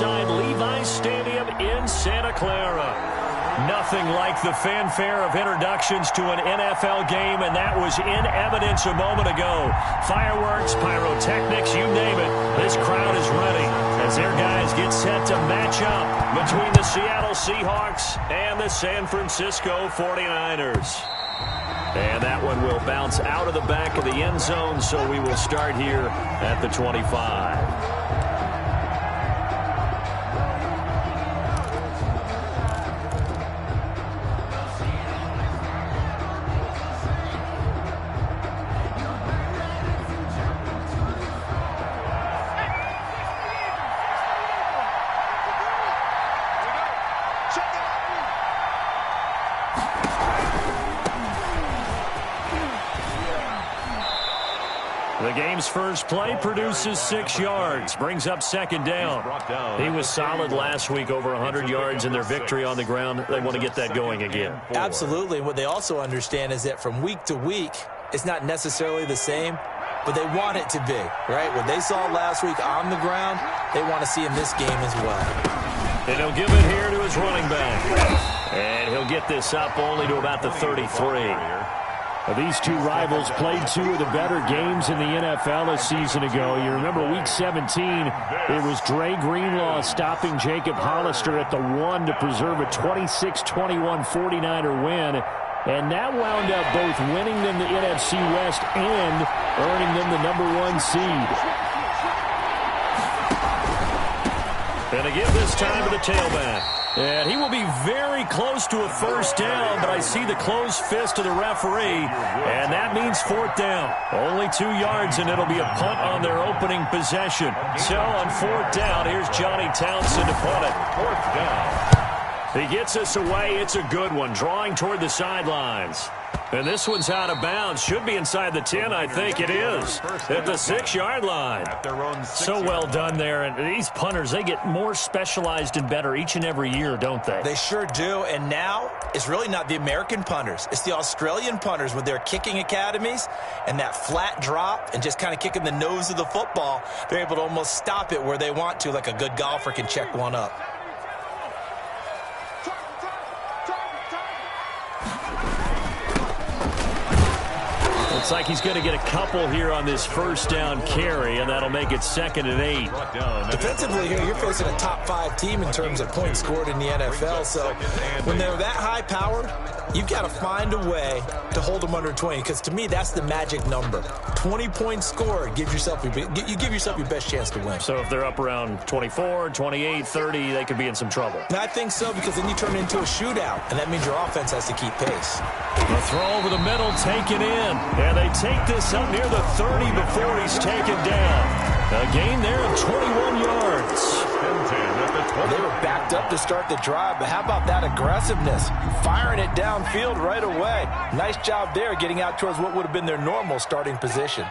inside Levi's Stadium in Santa Clara. Nothing like the fanfare of introductions to an NFL game, and that was in evidence a moment ago. Fireworks, pyrotechnics, you name it. This crowd is ready as their guys get set to match up between the Seattle Seahawks and the San Francisco 49ers. And that one will bounce out of the back of the end zone, so we will start here at the 25. The game's first play produces 6 yards, brings up second down. He was solid last week, over 100 yards in their victory on the ground. They want to get that going again. Absolutely. What they also understand is that from week to week, it's not necessarily the same, but they want it to be, right? What they saw last week on the ground, they want to see in this game as well. And he'll give it here to his running back. And he'll get this up only to about the 33. These two rivals played 2 of the better games in the NFL a season ago. You remember week 17, it was Dre Greenlaw stopping Jacob Hollister at the 1 to preserve a 26-21 49er win. And that wound up both winning them the NFC West and earning them the #1 seed. And to give this time to the tailback. And he will be very close to a first down, but I see the closed fist of the referee, and that means 4th down. Only 2 yards, and it'll be a punt on their opening possession. So on 4th down, here's Johnny Townsend to punt it. 4th down. He gets us away. It's a good one, drawing toward the sidelines. And this one's out of bounds. Should be inside the 10, I think it is. At the 6-yard line. So well done there. And these punters, they get more specialized and better each and every year, don't they? They sure do. And now, it's really not the American punters. It's the Australian punters with their kicking academies and that flat drop and just kind of kicking the nose of the football. They're able to almost stop it where they want to, like a good golfer can check one up. Looks like he's going to get a couple here on this first down carry, and that'll make it 2nd and 8. Defensively here, you're facing a top 5 team in terms of points scored in the NFL. So when they're that high powered, you've got to find a way to hold them under 20, because to me, that's the magic number. 20 points scored, you give yourself your best chance to win. So if they're up around 24, 28, 30, they could be in some trouble. And I think so, because then you turn it into a shootout, and that means your offense has to keep pace. The throw over the middle, taken in. And they take this up near the 30 before he's taken down. A gain there of 21 yards. They were backed up to start the drive, but how about that aggressiveness? Firing it downfield right away. Nice job there getting out towards what would have been their normal starting position.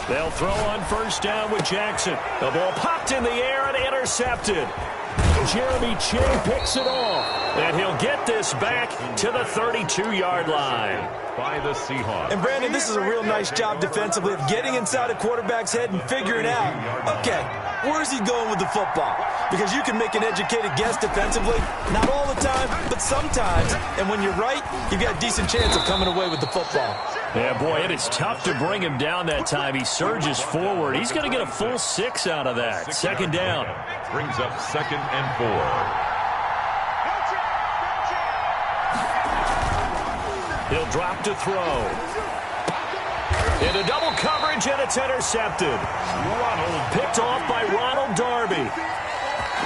They'll throw on first down with Jackson. The ball popped in the air and intercepted. Jeremy Chinn picks it off, and he'll get this back to the 32-yard line. By the Seahawks. And Brandon, this is a real nice job defensively of getting inside a quarterback's head and figuring out, okay, where's he going with the football? Because you can make an educated guess defensively, not all the time, but sometimes. And when you're right, you've got a decent chance of coming away with the football. Yeah, boy, it is tough to bring him down that time. He surges forward. He's going to get a full 6 out of that. 2nd down. Brings up 2nd and 4. He'll drop to throw. Into double coverage, and it's intercepted. Picked off by Ronald Darby.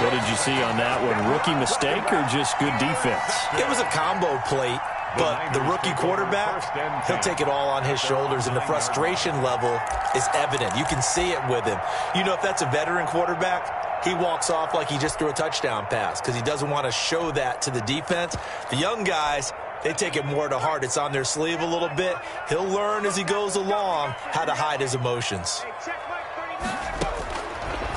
What did you see on that one? Rookie mistake or just good defense? It was a combo plate, but the rookie quarterback, he'll take it all on his shoulders, and the frustration level is evident. You can see it with him. You know, if that's a veteran quarterback, he walks off like he just threw a touchdown pass because he doesn't want to show that to the defense. The young guys, they take it more to heart. It's on their sleeve a little bit. He'll learn as he goes along how to hide his emotions.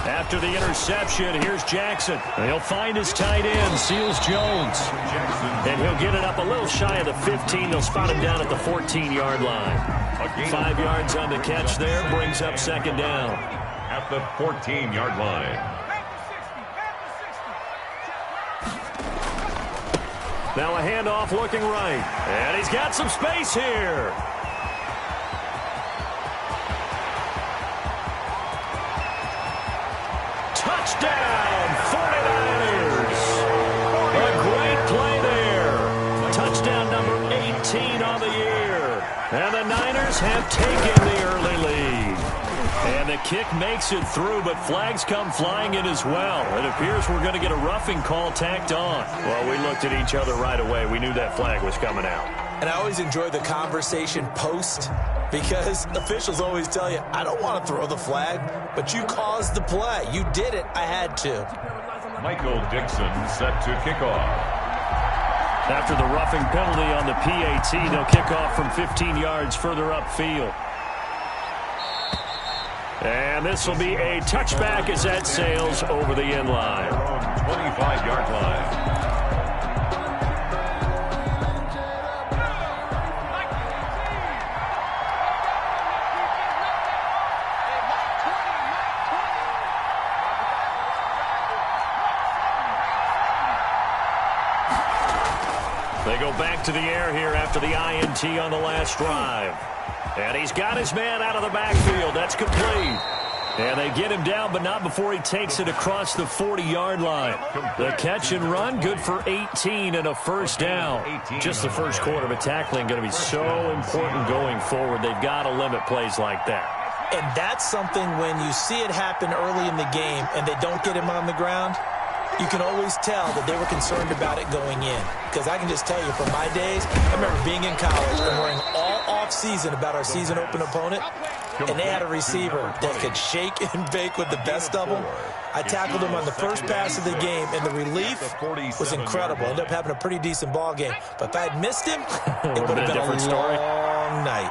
After the interception, here's Jackson. He'll find his tight end, Seals Jones. And he'll get it up a little shy of the 15. They'll spot him down at the 14-yard line. 5 yards on the catch there, brings up 2nd down. At the 14-yard line. Now a handoff looking right. And he's got some space here. Touchdown, 49ers. A great play there. Touchdown number 18 on the year. And the Niners have taken the early lead. And the kick makes it through, but flags come flying in as well. It appears we're going to get a roughing call tacked on. Well, we looked at each other right away. We knew that flag was coming out. And I always enjoy the conversation post, because officials always tell you, I don't want to throw the flag, but you caused the play. You did it. I had to. Michael Dixon set to kick off. After the roughing penalty on the PAT, they'll kick off from 15 yards further upfield. And this will be a touchback as that sails over the end line. 25-yard line. They go back to the air here after the INT on the last drive. And he's got his man out of the backfield. That's complete. And they get him down, but not before he takes it across the 40-yard line. The catch and run, good for 18 and a first down. Just the first quarter, but tackling going to be so important going forward. They've got to limit plays like that. And that's something when you see it happen early in the game and they don't get him on the ground, you can always tell that they were concerned about it going in. Because I can just tell you from my days, I remember being in college and worrying all off-season about our season open opponent, and they had a receiver that could shake and bake with the best of them. I tackled him on the first pass of the game, and the relief was incredible. Ended up having a pretty decent ball game. But if I had missed him, it would have been a long night.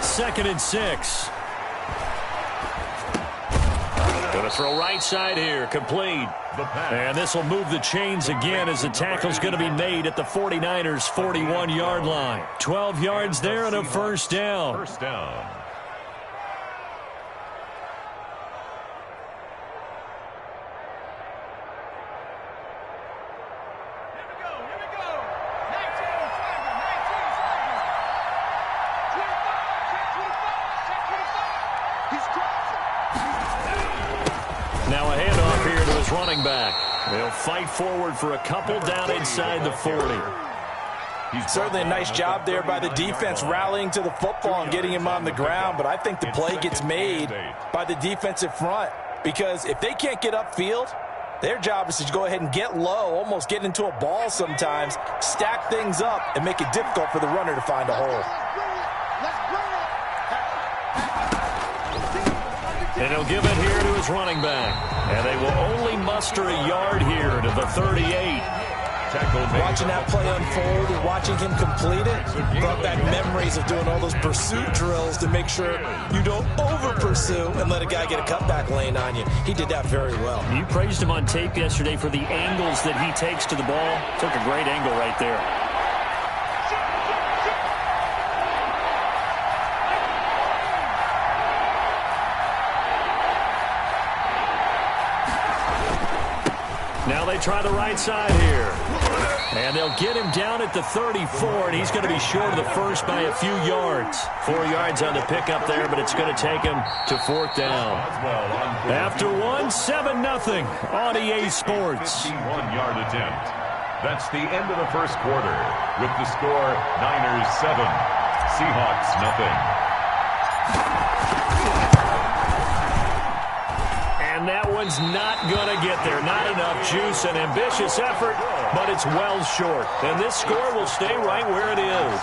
Second and 6. Going to throw right side here, complete. And this will move the chains again as the tackle's going to be made at the 49ers' 41-yard line. 12 yards there and a first down. First down. Now a handoff here to his running back. They'll fight forward for a couple down inside the 40. Certainly a nice job there by the defense rallying to the football and getting him on the ground, but I think the play gets made by the defensive front, because if they can't get upfield, their job is to go ahead and get low, almost get into a ball sometimes, stack things up, and make it difficult for the runner to find a hole. And he'll give it here to his running back. And they will only muster a yard here to the 38. Watching that play unfold and watching him complete it brought back memories of doing all those pursuit drills to make sure you don't over-pursue and let a guy get a cutback lane on you. He did that very well. You praised him on tape yesterday for the angles that he takes to the ball. Took a great angle right there. Now they try the right side here. And they'll get him down at the 34, and he's going to be short of the first by a few yards. 4 yards on the pickup there, but it's going to take him to fourth down. After one, 7-0 on EA Sports. 51-yard attempt. That's the end of the first quarter with the score Niners 7, Seahawks nothing. And that one's not going to get there. Not enough juice, an ambitious effort, but it's well short. And this score will stay right where it is.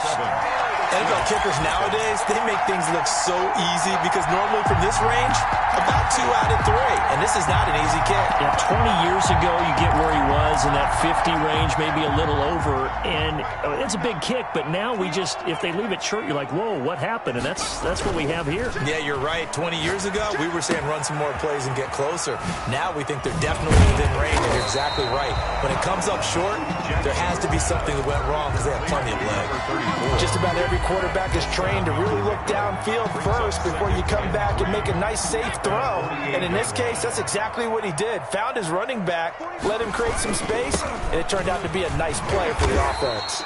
NFL kickers nowadays, they make things look so easy because normally from this range, about 2 out of 3. And this is not an easy kick. Yeah, 20 years ago, you get where he was in that 50 range, maybe a little over. And it's a big kick, but now we just, if they leave it short, you're like, whoa, what happened? And that's what we have here. Yeah, you're right. 20 years ago, we were saying run some more plays and get closer. Now we think they're definitely within range, and you're exactly right. When it comes up short, there has to be something that went wrong because they have plenty of leg. Just about every quarterback is trained to really look downfield first before you come back and make a nice, safe throw. And in this case, that's exactly what he did. Found his running back, let him create some space, and it turned out to be a nice play for the offense.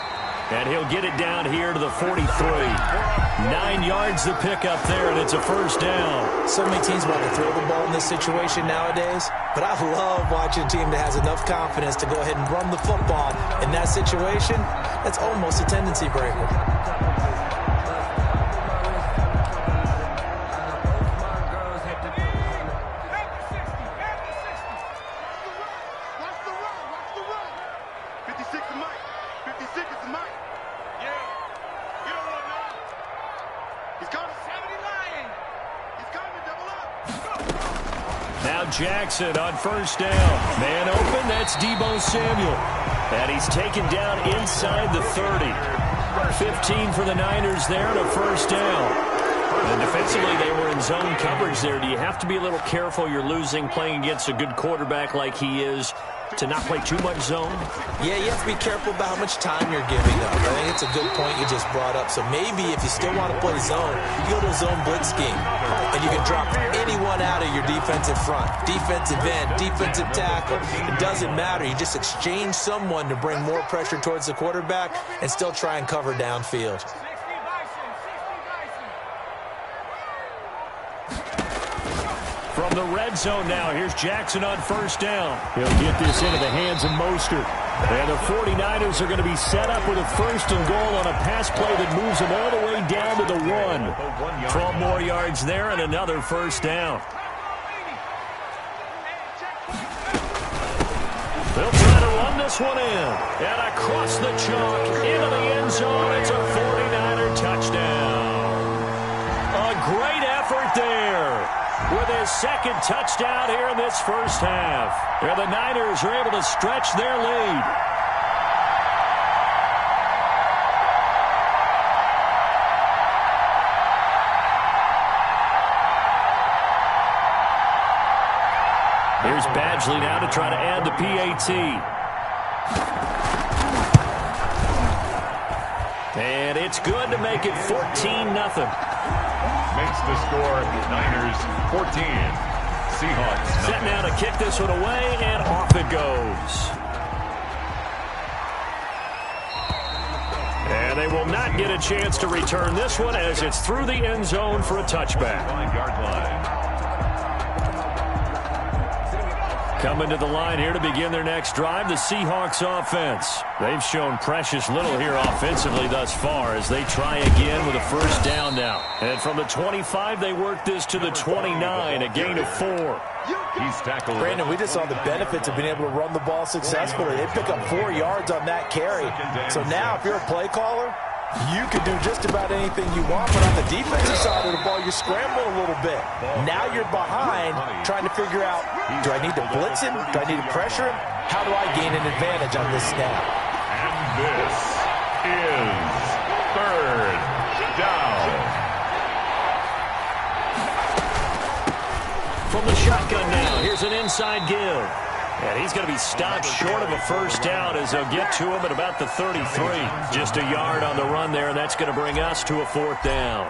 And he'll get it down here to the 43. 9 yards to pick up there, and it's a first down. So many teams want to throw the ball in this situation nowadays, but I love watching a team that has enough confidence to go ahead and run the football. In that situation, that's almost a tendency breaker. Jackson on first down. Man open, that's Deebo Samuel. And he's taken down inside the 30. 15 for the Niners there and a first down. And defensively, they were in zone coverage there. Do you have to be a little careful? You're losing playing against a good quarterback like he is to not play too much zone? Yeah, you have to be careful about how much time you're giving up. I think it's a good point you just brought up. So maybe if you still want to play zone, you go to a zone blitz scheme. And you can drop anyone out of your defensive front. Defensive end, defensive tackle. It doesn't matter. You just exchange someone to bring more pressure towards the quarterback and still try and cover downfield. From the red zone now, here's Jackson on first down. He'll get this into the hands of Mostert. And the 49ers are going to be set up with a first and goal on a pass play that moves them all the way down to the 1. 12 more yards there and another first down. They'll try to run this one in. And across the chalk into the end zone. It's a 49er touchdown. A great effort there. With his second touchdown here in this first half. And the Niners are able to stretch their lead. Here's Badgley now to try to add the PAT. And it's good to make it 14-0. Makes the score Niners 14. Seahawks. Set now to kick this one away, and off it goes. And they will not get a chance to return this one as it's through the end zone for a touchback. 5-yard line. Coming to the line here to begin their next drive, the Seahawks offense. They've shown precious little here offensively thus far as they try again with a first down now. And from the 25, they work this to the 29, a gain of 4. He's tackled. Brandon, we just saw the benefits of being able to run the ball successfully. They pick up 4 yards on that carry. So now if you're a play caller, you can do just about anything you want, but on the defensive side of the ball, you scramble a little bit. Now you're behind, trying to figure out, do I need to blitz him? Do I need to pressure him? How do I gain an advantage on this snap? And this is third down. From the shotgun now, here's an inside give. And he's going to be stopped short of a first down as they'll get to him at about the 33. Just a yard on the run there, and that's going to bring us to a fourth down.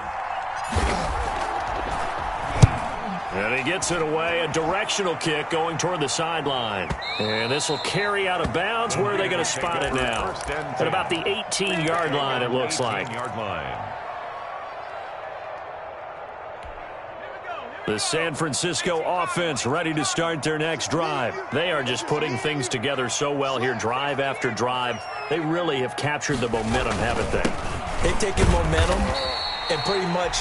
And he gets it away, a directional kick going toward the sideline. And this will carry out of bounds. Where are they going to spot it now? At about the 18-yard line, it looks like. The San Francisco offense ready to start their next drive. They are just putting things together so well here, drive after drive. They really have captured the momentum, haven't they? They've taken momentum and pretty much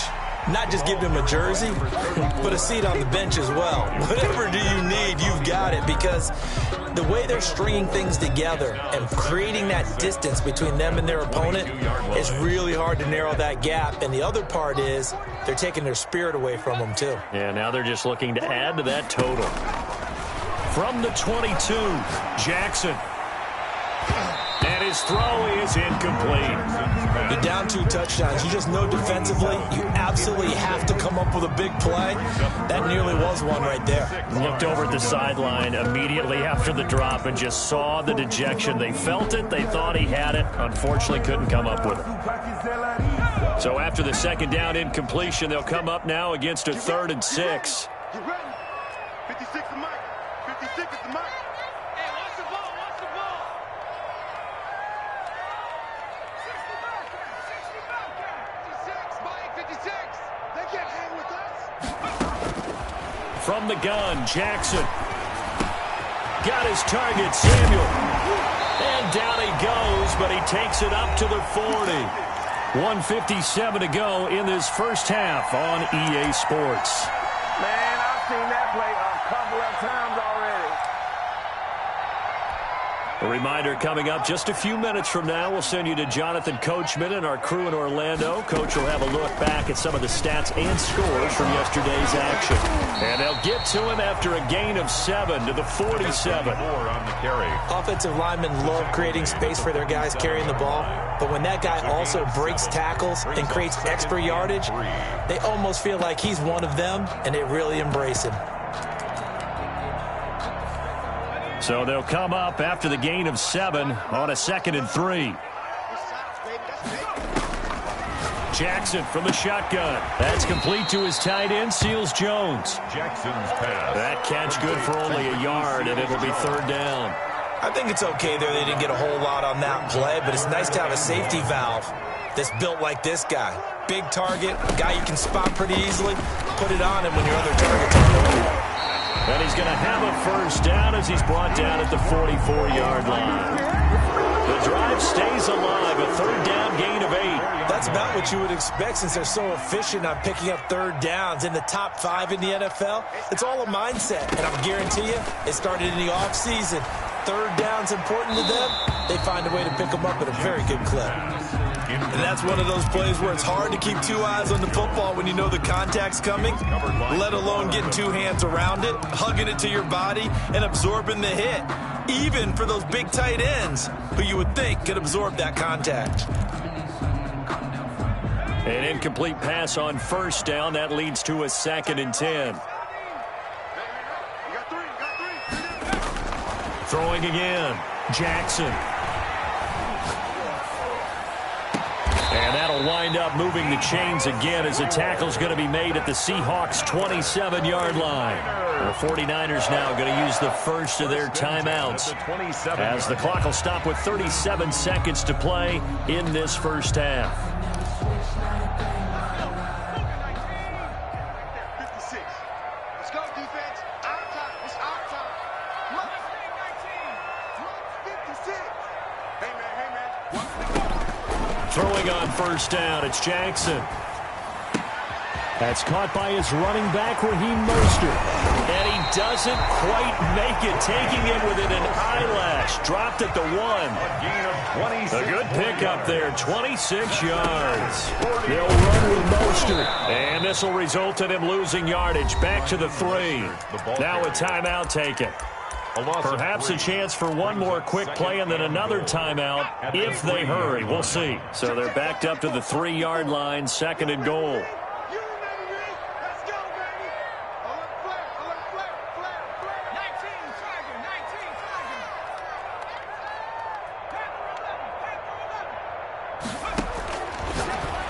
not just give them a jersey, but a seat on the bench as well. Whatever do you need, you've got it, because the way they're stringing things together and creating that distance between them and their opponent is really hard to narrow that gap. And the other part is they're taking their spirit away from them, too. Yeah, now they're just looking to add to that total. From the 22, Jackson. And his throw is incomplete. You're down 2 touchdowns. You just know defensively you absolutely have to come up with a big play. That nearly was one right there. Looked over at the sideline immediately after the drop and just saw the dejection. They felt it. They thought he had it. Unfortunately, couldn't come up with it. So after the second down incompletion, they'll come up now against a 3rd and 6. You ready? 56 is the mic. 56 is the mic. Hey, watch the ball. Watch the ball. 60 Bellcat. 56, Mike. 56. They can't hang with us. From the gun, Jackson. Got his target, Samuel. And down he goes, but he takes it up to the 40. 1:57 to go in this first half on EA Sports. Man, I've seen that play a couple of times already. A reminder coming up just a few minutes from now, we'll send you to Jonathan Coachman and our crew in Orlando. Coach will have a look back at some of the stats and scores from yesterday's action. And they'll get to him after a gain of 7 to the 47. On the carry. Offensive linemen love creating space for their guys carrying the ball, but when that guy also breaks tackles and creates extra yardage, they almost feel like he's one of them, and they really embrace him. So they'll come up after the gain of 7 on a 2nd and 3. Jackson from the shotgun. That's complete to his tight end, Seals Jones. Jackson's pass. That catch good for only a yard, and it'll be 3rd down. I think it's okay there they didn't get a whole lot on that play, but it's nice to have a safety valve that's built like this guy. Big target, guy you can spot pretty easily. Put it on him when your other target's on the way. And he's going to have a 1st down as he's brought down at the 44-yard line. The drive stays alive, a 3rd down gain of 8. That's about what you would expect since they're so efficient on picking up 3rd downs in the top 5 in the NFL. It's all a mindset, and I guarantee you it started in the offseason. 3rd down's important to them. They find a way to pick them up at a very good clip. And that's one of those plays where it's hard to keep 2 eyes on the football when you know the contact's coming, let alone getting 2 hands around it, hugging it to your body, and absorbing the hit, even for those big tight ends who you would think could absorb that contact. An incomplete pass on 1st down. That leads to a 2nd and 10. Throwing again. Jackson. And that'll wind up moving the chains again as the tackle's going to be made at the Seahawks' 27-yard line. The 49ers now going to use the first of their timeouts as the clock will stop with 37 seconds to play in this first half. 56. Let's go, defense. Our time. It's our time. Look. 56. Hey, man. Throwing on 1st down, it's Jackson. That's caught by his running back, Raheem Mostert. And he doesn't quite make it, taking it within an eyelash. Dropped at the 1. A good pickup there, 26 yards. They'll run with Mostert. And this will result in him losing yardage. Back to the 3. Now a timeout taken. Perhaps a chance for one more quick play and then another timeout if they hurry. We'll see. So they're backed up to the 3-yard line, 2nd and goal.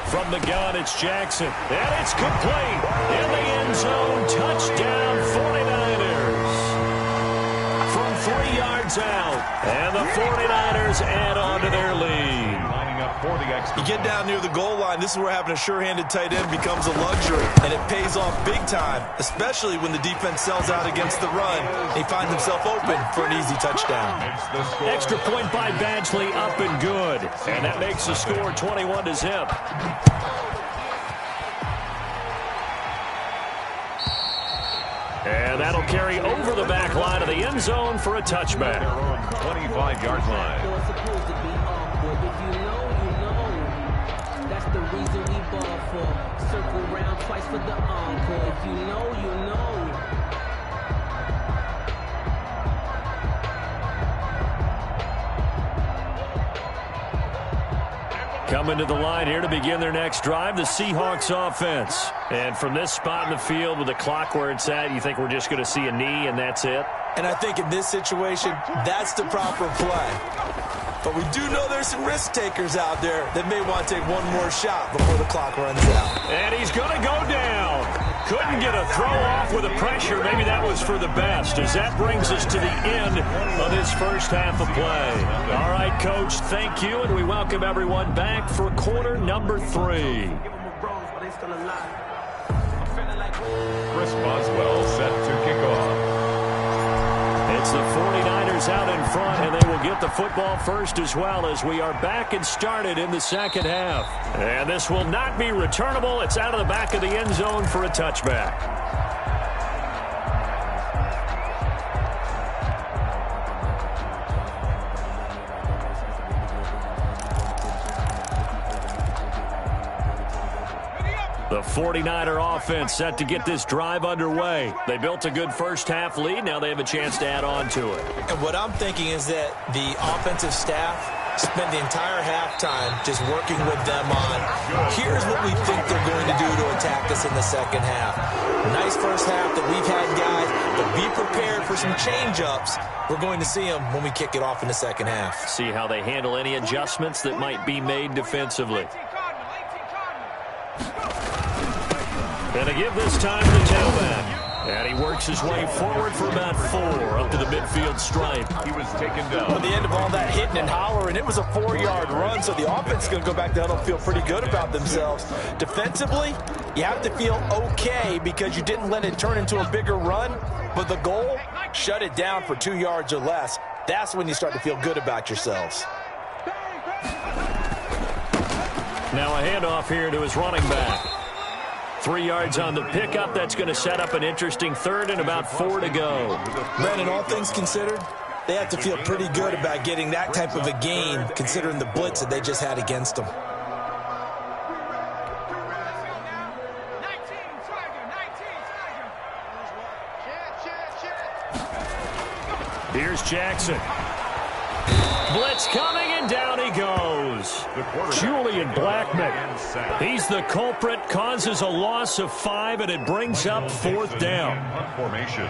From the gun, it's Jackson. And it's complete. In the end zone, touchdown 49ers. From 3 yards out. And the 49ers add on to their lead. You get down near the goal line, this is where having a sure-handed tight end becomes a luxury, and it pays off big time, especially when the defense sells out against the run. He finds himself open for an easy touchdown. Extra point by Badgley, up and good. And that makes the score 21-0. And that'll carry over the back line of the end zone for a touchback. 25-yard line. The reason we ball for. Circle round twice for the encore. If you know, you know. Coming to the line here to begin their next drive, the Seahawks offense. And from this spot in the field with the clock where it's at, you think we're just going to see a knee and that's it? And I think in this situation, that's the proper play. But we do know there's some risk takers out there that may want to take one more shot before the clock runs out. And he's going to go down. Couldn't get a throw off with the pressure. Maybe that was for the best, as that brings us to the end of this first half of play. All right, Coach, thank you, and we welcome everyone back for quarter number 3. Chris Boswell set to kick off. It's the 49ers out in front, and they will get the football first as well, as we are back and started in the second half. And this will not be returnable. It's out of the back of the end zone for a touchback. The 49er offense set to get this drive underway. They built a good first half lead. Now they have a chance to add on to it. And what I'm thinking is that the offensive staff spent the entire halftime just working with them on, here's what we think they're going to do to attack us in the second half. Nice first half that we've had, guys, but be prepared for some change-ups. We're going to see them when we kick it off in the second half. See how they handle any adjustments that might be made defensively. And to give this time to the tailback. And he works his way forward for about 4 up to the midfield stripe. He was taken down. At the end of all that hitting and hollering, it was a 4-yard run, so the offense is going to go back down and feel pretty good about themselves. Defensively, you have to feel okay because you didn't let it turn into a bigger run, but the goal, shut it down for 2 yards or less. That's when you start to feel good about yourselves. Now a handoff here to his running back. 3 yards on the pickup. That's going to set up an interesting third and about 4 to go. Brandon, all things considered, they have to feel pretty good about getting that type of a gain considering the blitz that they just had against them. Here's Jackson. Blitz coming, and down he goes. Julian Blackman. He's the culprit, causes a loss of 5, and it brings up 4th down. Formation.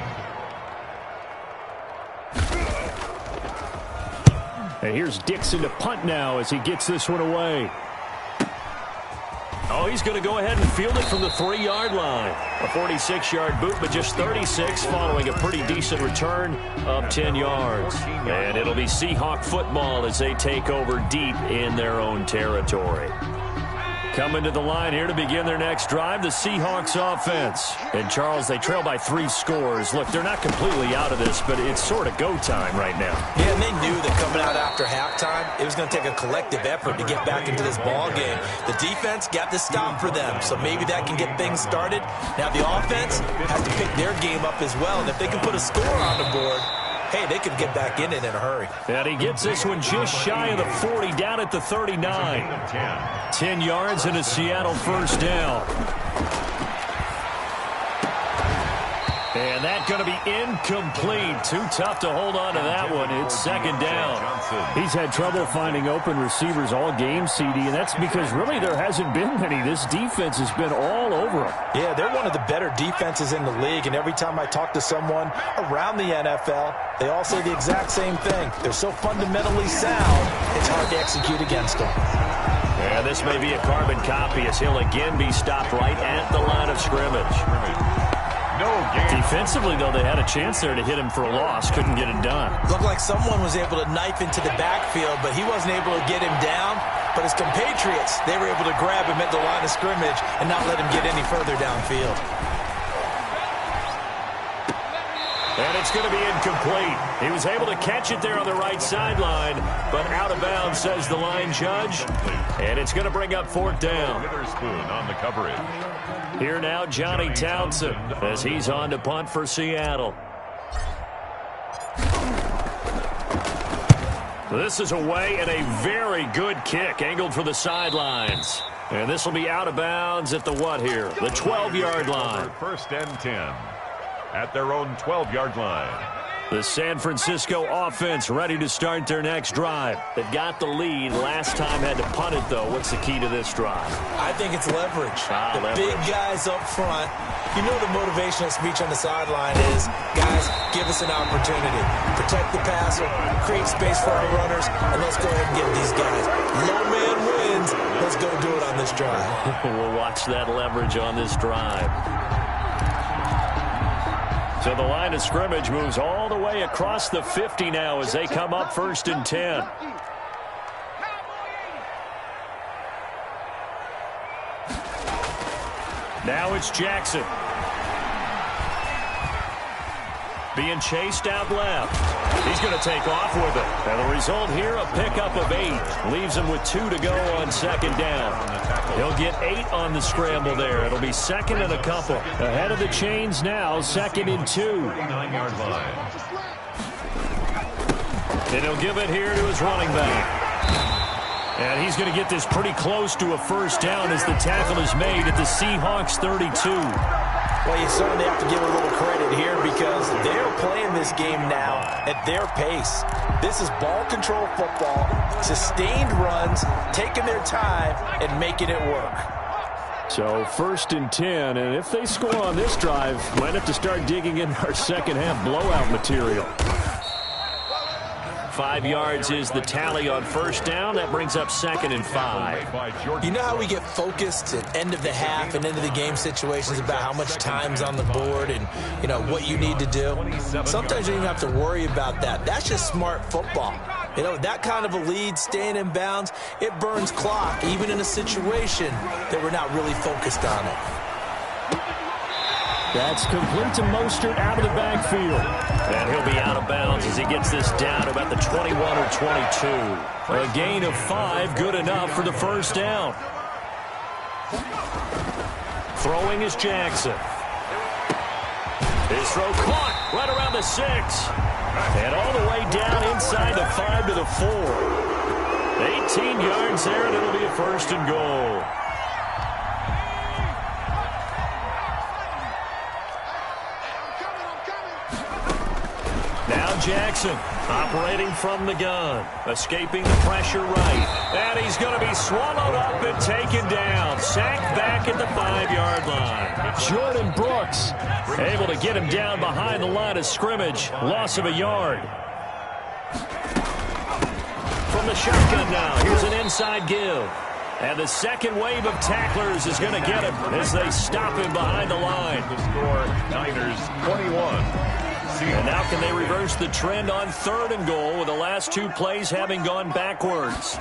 And here's Dixon to punt now as he gets this one away. Oh, he's going to go ahead and field it from the 3-yard line. A 46-yard boot, but just 36 following a pretty decent return of 10 yards. And it'll be Seahawk football as they take over deep in their own territory. Coming to the line here to begin their next drive, the Seahawks offense. And, Charles, they trail by 3 scores. Look, they're not completely out of this, but it's sort of go time right now. Yeah, and they knew that coming out after halftime, it was going to take a collective effort to get back into this ball game. The defense got the stop for them, so maybe that can get things started. Now the offense has to pick their game up as well, and if they can put a score on the board, hey, they could get back in it in a hurry. And he gets this one just shy of the 40, down at the 39. 10 yards and a Seattle first down. And that's going to be incomplete. Too tough to hold on to that one. It's second down. He's had trouble finding open receivers all game, CD, and that's because really there hasn't been many. This defense has been all over him. Yeah, they're one of the better defenses in the league, and every time I talk to someone around the NFL, they all say the exact same thing. They're so fundamentally sound, it's hard to execute against them. And this may be a carbon copy as he'll again be stopped right at the line of scrimmage. No game. Defensively, though, they had a chance there to hit him for a loss. Couldn't get it done. Looked like someone was able to knife into the backfield, but he wasn't able to get him down. But his compatriots, they were able to grab him at the line of scrimmage and not let him get any further downfield. And it's going to be incomplete. He was able to catch it there on the right sideline, but out of bounds, says the line judge. And it's going to bring up 4th down. Witherspoon on the coverage. Here now, Johnny Townsend, as he's on to punt for Seattle. This is away, and a very good kick, angled for the sidelines. And this will be out of bounds at the what here? The 12-yard line. First and 10 at their own 12-yard line. The San Francisco offense ready to start their next drive. They've got the lead. Last time had to punt it, though. What's the key to this drive? I think it's leverage. Leverage. Big guys up front. You know the motivational speech on the sideline is, guys, give us an opportunity. Protect the passer, create space for our runners, and let's go ahead and get these guys. Low man wins. Let's go do it on this drive. We'll watch that leverage on this drive. So the line of scrimmage moves all the way across the 50 now as they come up 1st and 10. Now it's Jackson. Being chased out left. He's going to take off with it. And the result here, a pickup of 8. Leaves him with 2 to go on 2nd down. He'll get 8 on the scramble there. It'll be 2nd and a couple. Ahead of the chains now, 2nd and 2. 39-yard line. And he'll give it here to his running back. And he's going to get this pretty close to a 1st down as the tackle is made at the Seahawks 32. Well, you certainly have to give a little credit here because they're playing this game now at their pace. This is ball control football, sustained runs, taking their time and making it work. So 1st and 10, and if they score on this drive, might have to start digging in our second half blowout material. 5 yards is the tally on 1st down. That brings up 2nd and 5. You know how we get focused at end of the half and end of the game situations about how much time's on the board and, you know, what you need to do? Sometimes you don't even have to worry about that. That's just smart football. You know, that kind of a lead, staying in bounds, it burns clock, even in a situation that we're not really focused on it. That's complete to Mostert out of the backfield. And he'll be out of bounds as he gets this down to about the 21 or 22. A gain of 5, good enough for the 1st down. Throwing is Jackson. His throw caught right around the 6. And all the way down inside the 5 to the 4. 18 yards there, and it'll be a 1st and goal. Now Jackson operating from the gun, escaping the pressure right. And he's going to be swallowed up and taken down. Sacked back at the 5-yard line. Jordan Brooks able to get him down behind the line of scrimmage. Loss of a yard. From the shotgun now, here's an inside give. And the second wave of tacklers is going to get him as they stop him behind the line. The score, Niners 21. And now can they reverse the trend on 3rd and goal with the last 2 plays having gone backwards?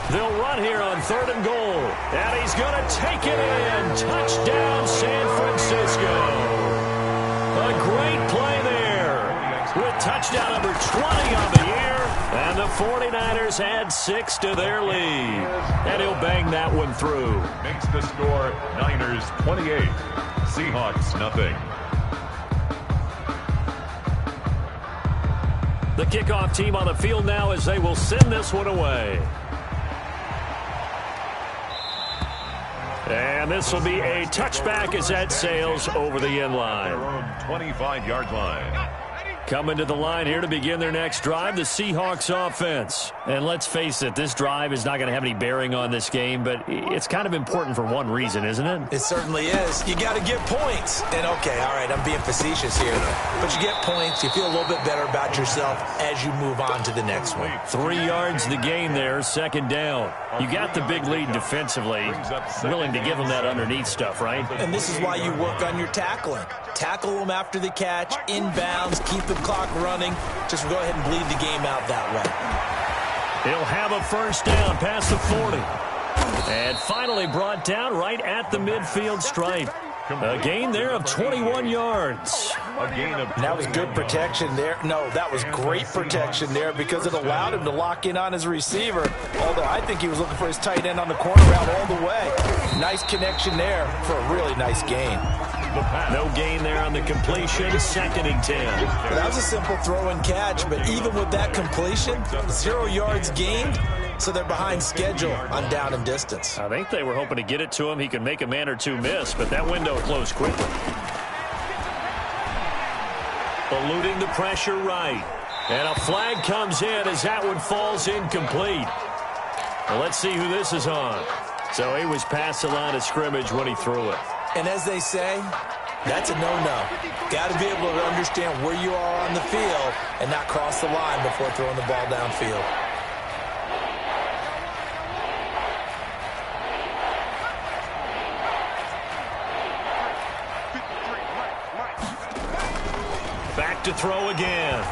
They'll run here on 3rd and goal. And he's going to take it in. Touchdown, San Francisco. A great play there with touchdown number 20 on the year. And the 49ers add 6 to their lead. And he'll bang that one through. Makes the score Niners 28. Seahawks nothing. The kickoff team on the field now as they will send this one away. And this will be a touchback as that sails over the end line. Their own 25-yard line. Coming to the line here to begin their next drive, the Seahawks offense. And let's face it, this drive is not going to have any bearing on this game, but it's kind of important for one reason, isn't it? It certainly is. You got to get points. And, okay, all right, I'm being facetious here. But you get points, you feel a little bit better about yourself as you move on to the next one. 3 yards the gain there, 2nd down. You got the big lead defensively, willing to give them that underneath stuff, right? And this is why you work on your tackling. Tackle them after the catch, inbounds, keep the clock running. Just go ahead and bleed the game out that way. He'll have a 1st down past the 40. And finally brought down right at the midfield stripe. A gain there of 21 yards. That was good protection there. No, that was great protection there because it allowed him to lock in on his receiver. Although I think he was looking for his tight end on the corner route all the way. Nice connection there for a really nice gain. No gain there on the completion. 2nd and 10. That was a simple throw and catch, but even with that completion, 0 yards gained, so they're behind schedule on down and distance. I think they were hoping to get it to him. He could make a man or two miss, but that window closed quickly. eluding the pressure right. And a flag comes in as that one falls incomplete. Well, let's see who this is on. So he was past the line of scrimmage when he threw it. And as they say, that's a no-no. Got to be able to understand where you are on the field and not cross the line before throwing the ball downfield. Back to throw again.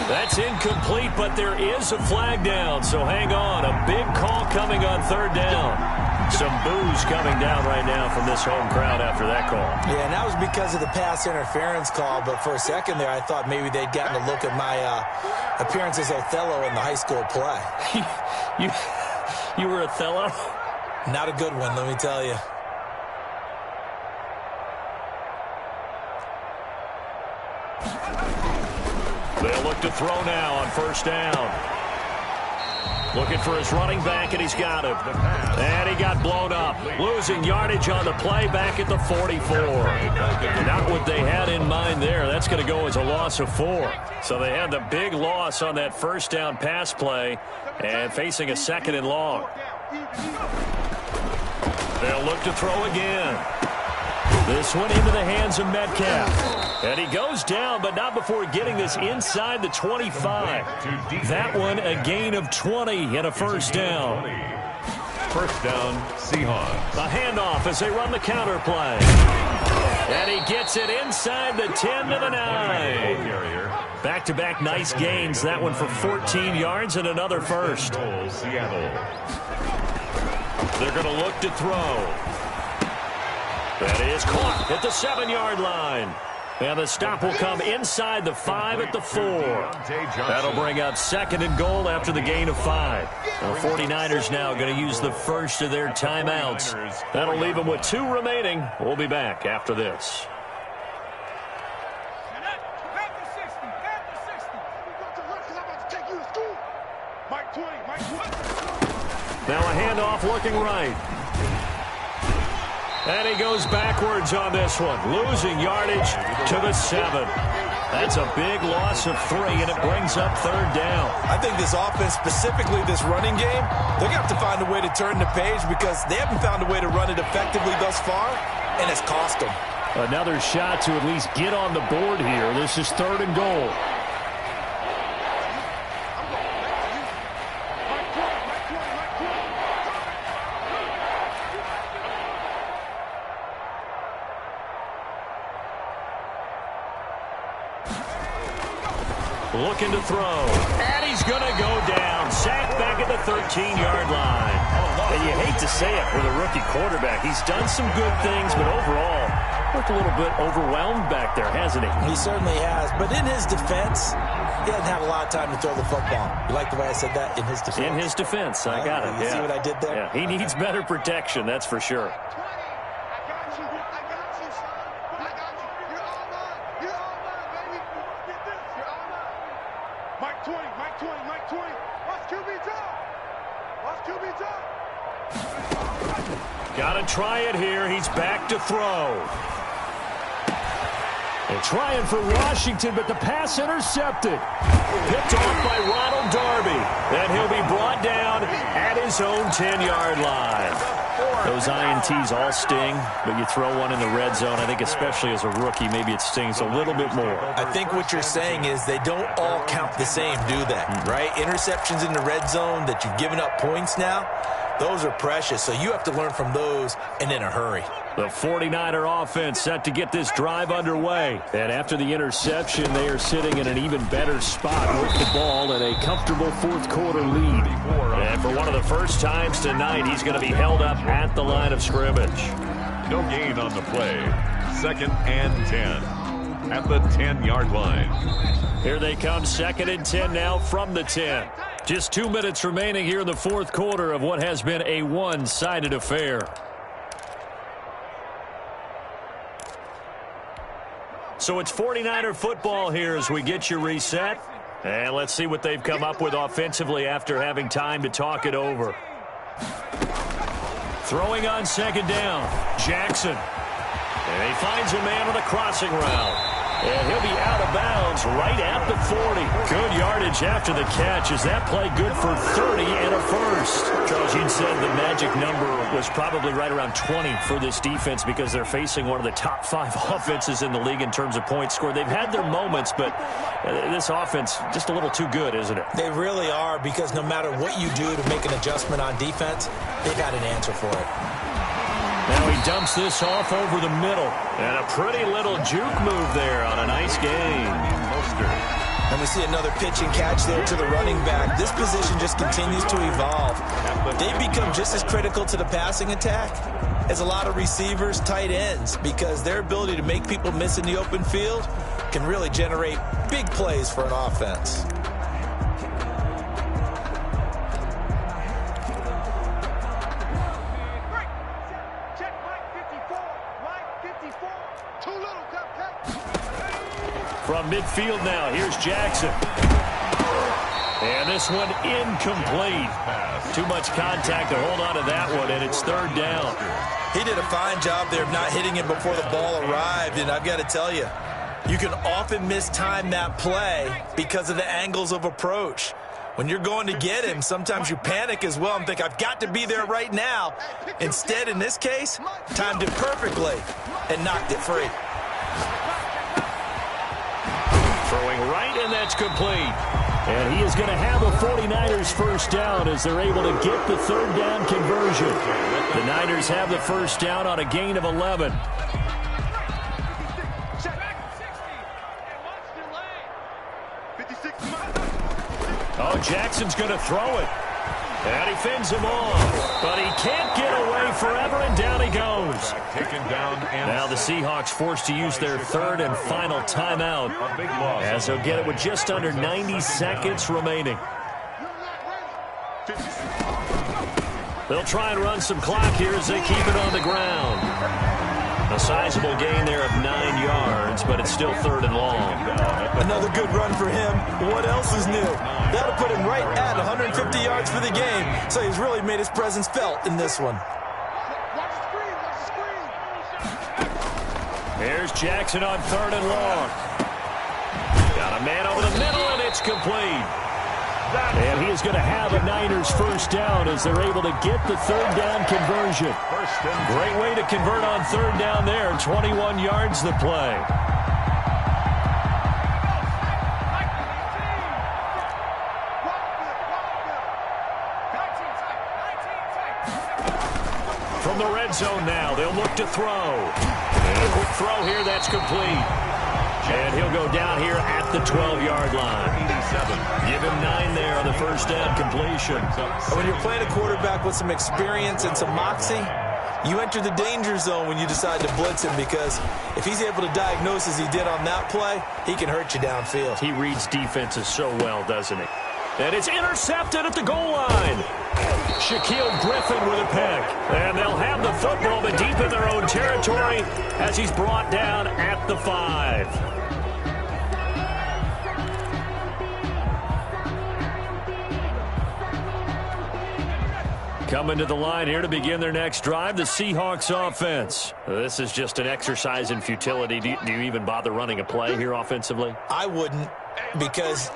That's incomplete, but there is a flag down, so hang on. A big call coming on third down. Some boos coming down right now from this home crowd after that call. Yeah, and that was because of the pass interference call, but for a second there, I thought maybe they'd gotten a look at my appearance as Othello in the high school play. You were Othello? Not a good one, let me tell you. They'll look to throw now on first down. Looking for his running back, and he's got him. And he got blown up. Losing yardage on the play back at the 44. Not what they had in mind there. That's going to go as a loss of 4. So they had the big loss on that first down pass play and facing a second and long. They'll look to throw again. This one into the hands of Metcalf. And he goes down, but not before getting this inside the 25. That one a gain of 20 and a first down. First down, Seahawks. A handoff as they run the counter play. And he gets it inside the 10 to the 9. Back-to-back nice gains. That one for 14 yards and another first. Seattle. They're going to look to throw. That is caught at the 7-yard line. And the stop will come inside the 5 at the 4. That'll bring up second and goal after the gain of 5. The 49ers now going to use the first of their timeouts. That'll leave them with 2 remaining. We'll be back after this. Now a handoff looking right. And he goes backwards on this one, losing yardage to the 7. That's a big loss of 3, and it brings up third down. I think this offense, specifically this running game, they're going to have to find a way to turn the page because they haven't found a way to run it effectively thus far, and it's cost them. Another shot to at least get on the board here. This is third and goal. Looking to throw. And he's going to go down. Sacked back at the 13-yard line. And you hate to say it for the rookie quarterback. He's done some good things, but overall, looked a little bit overwhelmed back there, hasn't he? He certainly has. But in his defense, he doesn't have a lot of time to throw the football. You like the way I said that? In his defense? In his defense. I got it. You see what I did there? Yeah, he needs better protection, that's for sure. Got to try it here. He's back to throw. They're trying for Washington, but the pass intercepted. Picked off by Ronald Darby. And he'll be brought down at his own 10-yard line. Those INTs all sting, but you throw one in the red zone, I think especially as a rookie, maybe it stings a little bit more. I think what you're saying is they don't all count the same, do they? Right? Interceptions in the red zone that you've given up points now, those are precious, so you have to learn from those and in a hurry. The 49er offense set to get this drive underway. And after the interception, they are sitting in an even better spot with the ball and a comfortable fourth-quarter lead. And for one of the first times tonight, he's going to be held up at the line of scrimmage. No gain on the play. Second and 10 at the 10-yard line. Here they come, second and 10 now from the 10. Just 2 minutes remaining here in the fourth quarter of what has been a one-sided affair. So it's 49er football here as we get you reset. And let's see what they've come up with offensively after having time to talk it over. Throwing on second down, Jackson. And he finds a man on a crossing route. And he'll be out of bounds right at the 40. Good yardage after the catch. Is that play good for 30 and a first? Charles, you said the magic number was probably right around 20 for this defense because they're facing one of the top 5 offenses in the league in terms of points scored. They've had their moments, but this offense just a little too good, isn't it? They really are, because no matter what you do to make an adjustment on defense, they've got an answer for it. Now he dumps this off over the middle. And a pretty little juke move there on a nice game. And we see another pitch and catch there to the running back. This position just continues to evolve. They've become just as critical to the passing attack as a lot of receivers, tight ends, because their ability to make people miss in the open field can really generate big plays for an offense. From midfield now, here's Jackson. And this one incomplete. Too much contact to hold on to that one, and it's third down. He did a fine job there of not hitting it before the ball arrived, and I've got to tell you, you can often mistime that play because of the angles of approach. When you're going to get him, sometimes you panic as well and think, I've got to be there right now. Instead, in this case, timed it perfectly and knocked it free. Throwing right, and that's complete. And he is going to have a 49ers first down as they're able to get the third down conversion. The Niners have the first down on a gain of 11. Oh, Jackson's going to throw it. And he fends him off. But he can't get away forever, and down he goes. Now the Seahawks forced to use their third and final timeout as they'll get it with just under 90 seconds remaining. They'll try and run some clock here as they keep it on the ground. A sizable gain there of 9 yards, but it's still third and long. Another good run for him. What else is new? That'll put him right at 150 yards for the game, so he's really made his presence felt in this one. Here's Jackson on third and long. Got a man over the middle, and it's complete. And he is going to have a Niners first down as they're able to get the third down conversion. Great way to convert on third down there. 21 yards the play. From the red zone now, they'll look to throw. And a quick throw here, that's complete. And he'll go down here at the 12-yard line. Give him 9 there on the first down completion. When you're playing a quarterback with some experience and some moxie, you enter the danger zone when you decide to blitz him, because if he's able to diagnose as he did on that play, he can hurt you downfield. He reads defenses so well, doesn't he? And it's intercepted at the goal line. Shaquille Griffin with a pick. And they'll have the football, but deep in their own territory as he's brought down at the 5. Coming to the line here to begin their next drive, the Seahawks offense. This is just an exercise in futility. Do you even bother running a play here offensively? I wouldn't, because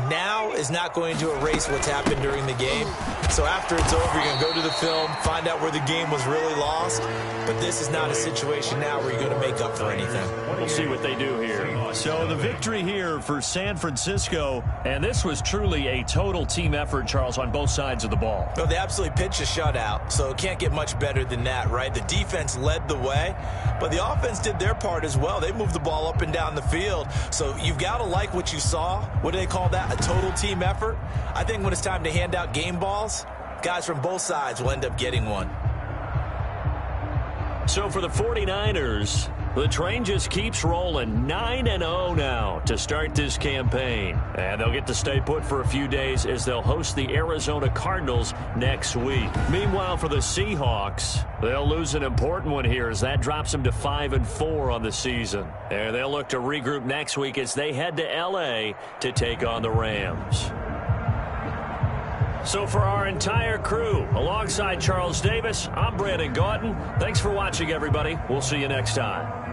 now is not going to erase what's happened during the game. So after it's over, you're going to go to the film, find out where the game was really lost. But this is not a situation now where you're going to make up for anything. We'll see what they do here. So the victory here for San Francisco, and this was truly a total team effort, Charles, on both sides of the ball. Well, they absolutely pitched a shutout, so it can't get much better than that, right? The defense led the way, but the offense did their part as well. They moved the ball up and down the field, so you've got to like what you saw. What do they call that? A total team effort. I think when it's time to hand out game balls, guys from both sides will end up getting one. So for the 49ers, the train just keeps rolling. 9-0 now to start this campaign. And they'll get to stay put for a few days as they'll host the Arizona Cardinals next week. Meanwhile, for the Seahawks, they'll lose an important one here as that drops them to 5-4 on the season. And they'll look to regroup next week as they head to L.A. to take on the Rams. So for our entire crew, alongside Charles Davis, I'm Brandon Gaudin. Thanks for watching, everybody. We'll see you next time.